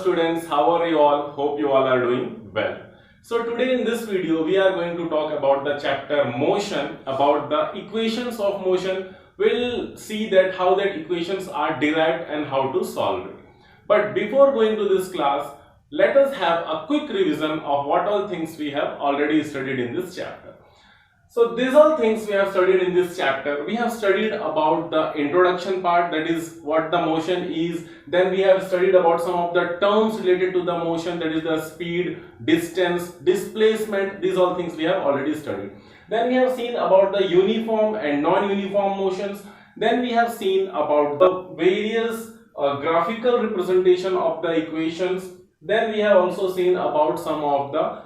students, how are you all? Hope you all are doing well. So today in this video we are going to talk about the chapter motion, about the equations of motion. We'll see that how that equations are derived and how to solve it. But before going to this class, let us have a quick revision of what all things we have already studied in this chapter. So these all things we have studied in this chapter. We have studied about the introduction part, that is what the motion is. Then we have studied about some of the terms related to the motion, that is the speed, distance, displacement. These all things we have already studied. Then we have seen about the uniform and non-uniform motions. Then we have seen about the various graphical representation of the equations. Then we have also seen about some of the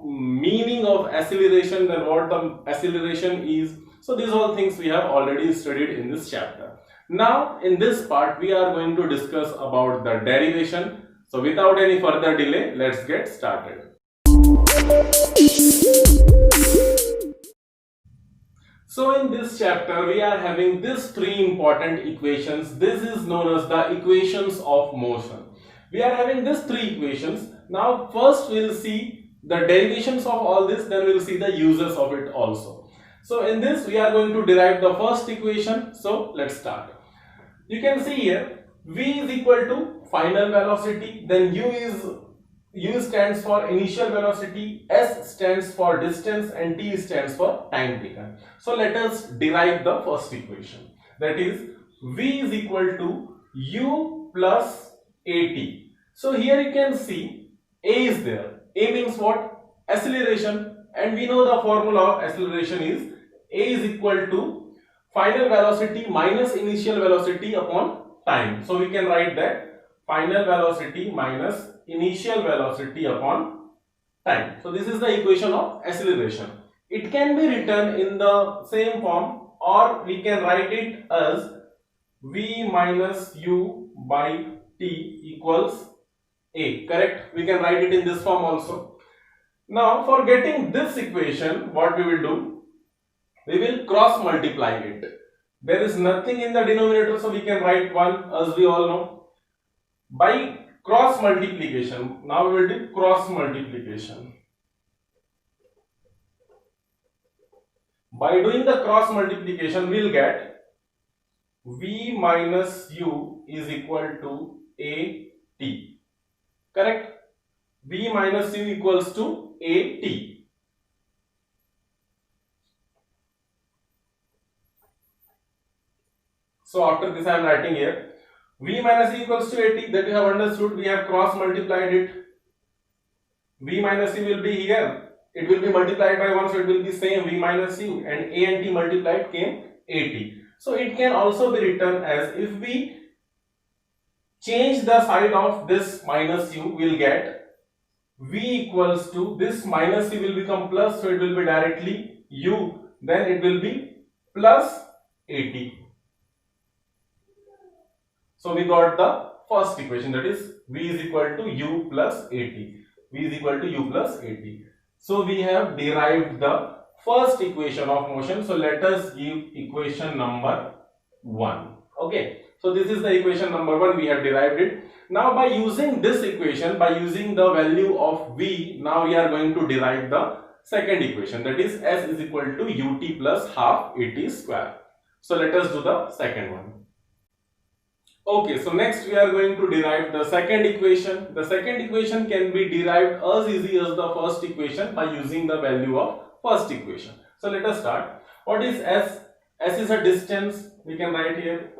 meaning of acceleration, then what the acceleration is. So these all things we have already studied in this chapter. Now in this part we are going to discuss about the derivation. So without any further delay, let's get started. So in this chapter we are having these three important equations. This is known as the equations of motion. We are having these three equations. Now first we will see the derivations of all this, then we will see the uses of it also. So in this we are going to derive the first equation. So let's start. You can see here v is equal to final velocity, then u stands for initial velocity, s stands for distance, and t stands for time taken. So let us derive the first equation, that is v is equal to u plus at. So here you can see a is there. A means what? Acceleration, and we know the formula of acceleration is a is equal to final velocity minus initial velocity upon time. So we can write that final velocity minus initial velocity upon time. So this is the equation of acceleration. It can be written in the same form, or we can write it as v minus u by t equals a. Correct? We can write it in this form also. Now for getting this equation, what we will do? We will cross multiply it. There is nothing in the denominator, so we can write 1, as we all know. By cross multiplication, now we will do cross multiplication. By doing the cross multiplication, we will get v minus u is equal to at. Correct? v minus u equals to at. So after this I am writing here v minus u equals to at, that you have understood. We have cross multiplied it. v minus u will be here. It will be multiplied by 1, so it will be same v minus u, and a and t multiplied came at. So it can also be written as, if we change the sign of this minus u, we will get v equals to, this minus u will become plus, so it will be directly u, then it will be plus at. So we got the first equation, that is v is equal to u plus at. v is equal to u plus at. So we have derived the first equation of motion. So let us give equation number 1. Okay. So this is the equation number 1, we have derived it. Now by using this equation, by using the value of v, now we are going to derive the second equation, that is s is equal to ut plus half at square. So let us do the second one. Okay, so next we are going to derive the second equation. The second equation can be derived as easy as the first equation by using the value of first equation. So let us start. What is s? S is a distance, we can write here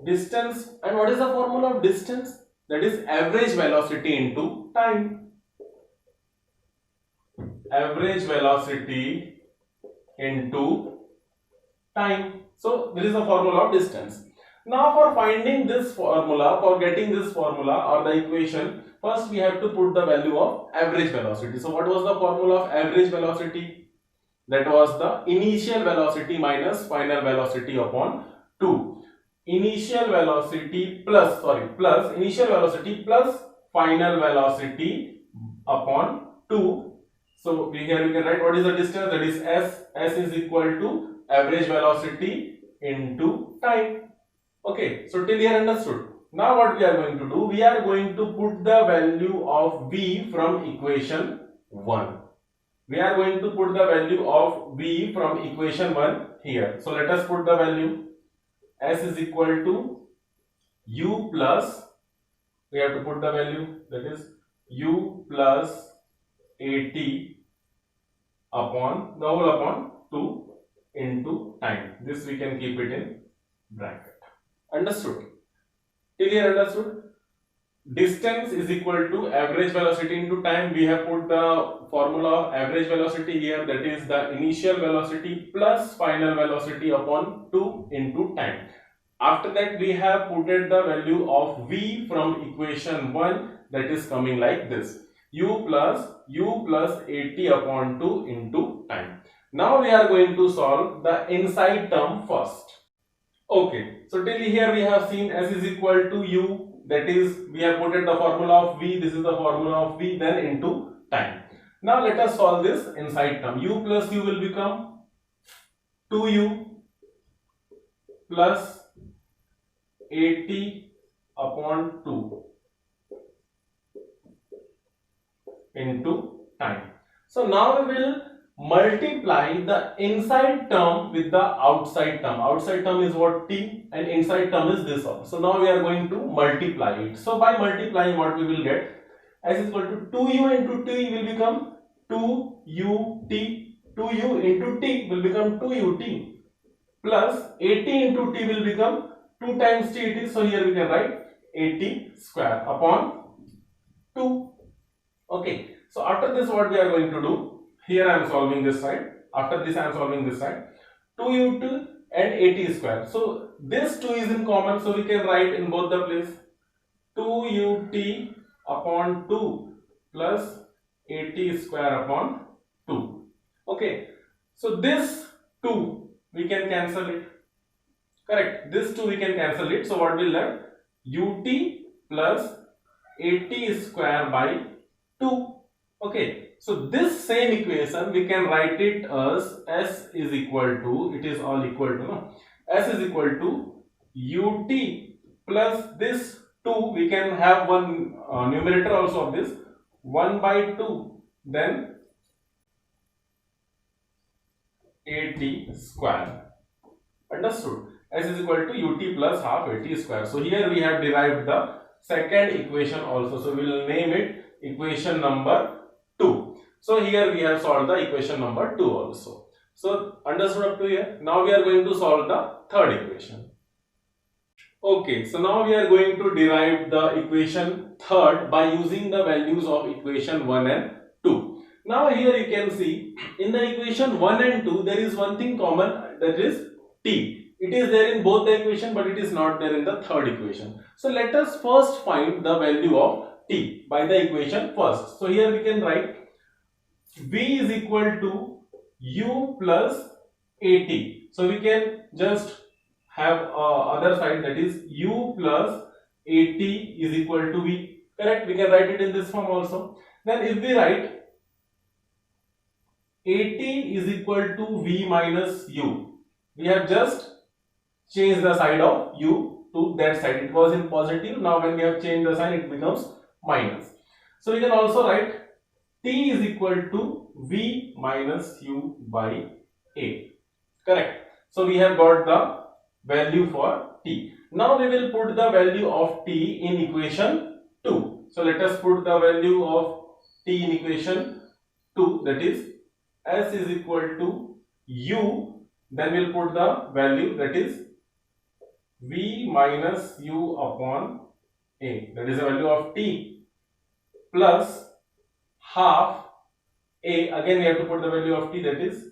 distance. And what is the formula of distance? That is average velocity into time. Average velocity into time. So this is the formula of distance. Now for finding this formula, for getting this formula or the equation, first we have to put the value of average velocity. So what was the formula of average velocity? That was the initial velocity minus final velocity upon 2. Initial velocity plus initial velocity plus final velocity upon 2. So here we can write what is the distance, that is s. S is equal to average velocity into time. Okay, so till here understood. Now what we are going to do, we are going to put the value of v from equation 1. We are going to put the value of v from equation 1 here. So let us put the value. S is equal to u plus, we have to put the value, that is u plus at upon the whole upon 2 into time. This we can keep it in bracket. Understood? Till here understood? Distance is equal to average velocity into time. We have put the formula of average velocity here, that is the initial velocity plus final velocity upon 2 into time. After that we have put the value of v from equation 1, that is coming like this, u plus 80 upon 2 into time. Now we are going to solve the inside term first. Okay, so till here we have seen S is equal to u, that is we have put the formula of v, this is the formula of v, then into time. Now let us solve this inside term. U plus u will become 2u plus 80 upon 2 into time. So now we will multiply the inside term with the outside term. Outside term is what? T, and inside term is this one. So now we are going to multiply it. So by multiplying, what we will get, S is equal to 2u into t will become 2ut, 2u into t will become 2ut, plus 80 into t will become 2 times t it is. So here we can write 80 square upon 2. Okay, so after this what we are going to do, here I am solving this side, after this I am solving this side, 2ut and 80 square. So this 2 is in common, so we can write in both the place 2ut upon 2 plus 80 square upon 2. Okay, so this 2 we can cancel it. Correct, this 2 we can cancel it. So what will left? Ut plus 80 square by 2. Okay, so this same equation we can write it as S is equal to, it is all equal to, no? S is equal to ut plus this 2, we can have one numerator also of this, 1 by 2, then 80 square. Understood? S is equal to ut plus half 80 square. So here we have derived the second equation also. So we will name it equation number 2. So here we have solved the equation number 2 also. So understood up to here? Now we are going to solve the third equation. Okay, so now we are going to derive the equation third by using the values of equation 1 and 2. Now here you can see in the equation 1 and 2 there is one thing common, that is t. It is there in both the equation, but it is not there in the third equation. So let us first find the value of t by the equation first. So here we can write v is equal to u plus at. So we can just have other side, that is u plus at is equal to v. Correct? We can write it in this form also. Then if we write at is equal to v minus u, we have just changed the side of u to that side. It was in positive. Now when we have changed the sign, it becomes minus. So we can also write t is equal to v minus u by a. Correct. So we have got the value for t. Now we will put the value of t in equation 2. So let us put the value of t in equation 2, that is S is equal to u, then we will put the value, that is v minus u upon a, that is the value of t, plus half a, again we have to put the value of t, that is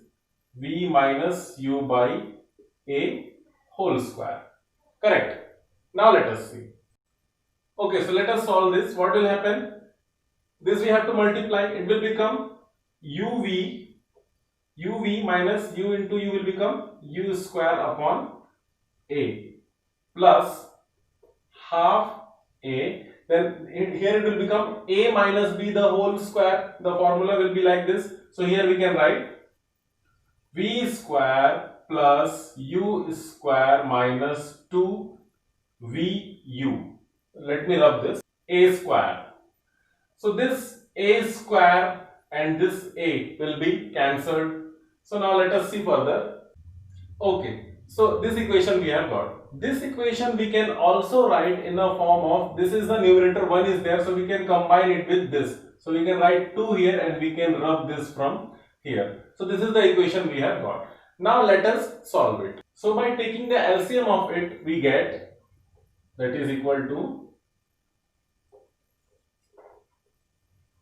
v minus u by a whole square. Correct. Now let us see. Okay, so let us solve this. What will happen? This we have to multiply. It will become uv minus u into u will become u square upon a plus half a. Then here it will become a minus b the whole square. The formula will be like this. So here we can write v square plus u square minus 2 vu. let me rub this, a square. So this a square and this a will be cancelled. So now let us see further. Okay, so this equation we have got. This equation we can also write in a form of, this is the numerator, 1 is there, so we can combine it with this. So we can write 2 here and we can rub this from here. So this is the equation we have got. Now let us solve it. So by taking the LCM of it, we get, that is equal to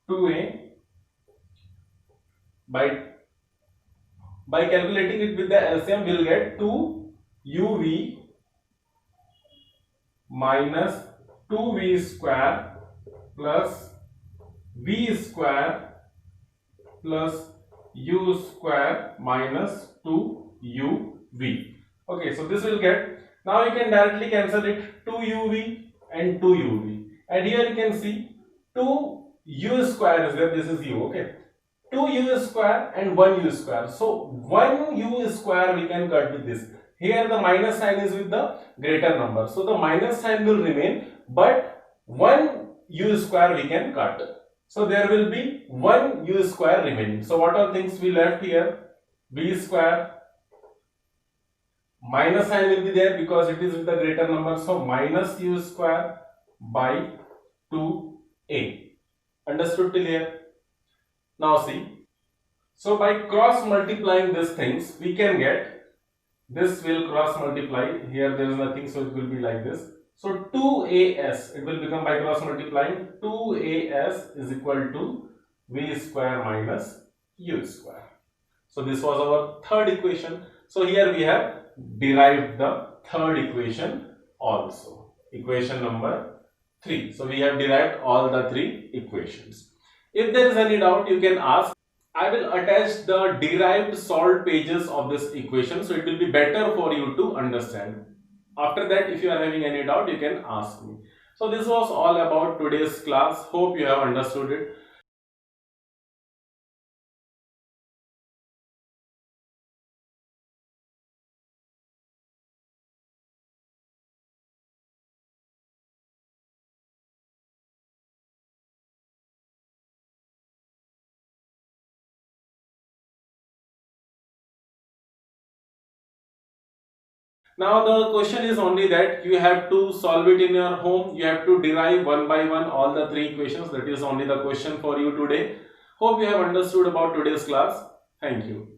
2a by calculating it with the LCM, we'll get 2uv minus 2v square plus v square plus u square minus 2uv. Okay, so this will get, now you can directly cancel it, 2uv and 2uv, and here you can see 2u square is there, this is u, okay, 2u square and 1u square. So 1u square we can cut with this. Here the minus sign is with the greater number, so the minus sign will remain, but 1u square we can cut. So there will be 1u square remaining. So what are things we left here? V square, minus sign will be there because it is with the greater number, so minus u square by 2a. Understood till here? Now see, so by cross multiplying these things, we can get, this will cross multiply, here there is nothing, so it will be like this. So 2as, it will become, by cross multiplying, 2as is equal to v square minus u square. So this was our third equation. So here we have derived the third equation also, equation number 3. So we have derived all the 3 equations. If there is any doubt, you can ask. I will attach the derived solved pages of this equation, so it will be better for you to understand. After that, if you are having any doubt, you can ask me. So this was all about today's class. Hope you have understood it. Now the question is only that you have to solve it in your home. You have to derive one by one all the 3 equations. That is only the question for you today. Hope you have understood about today's class. Thank you.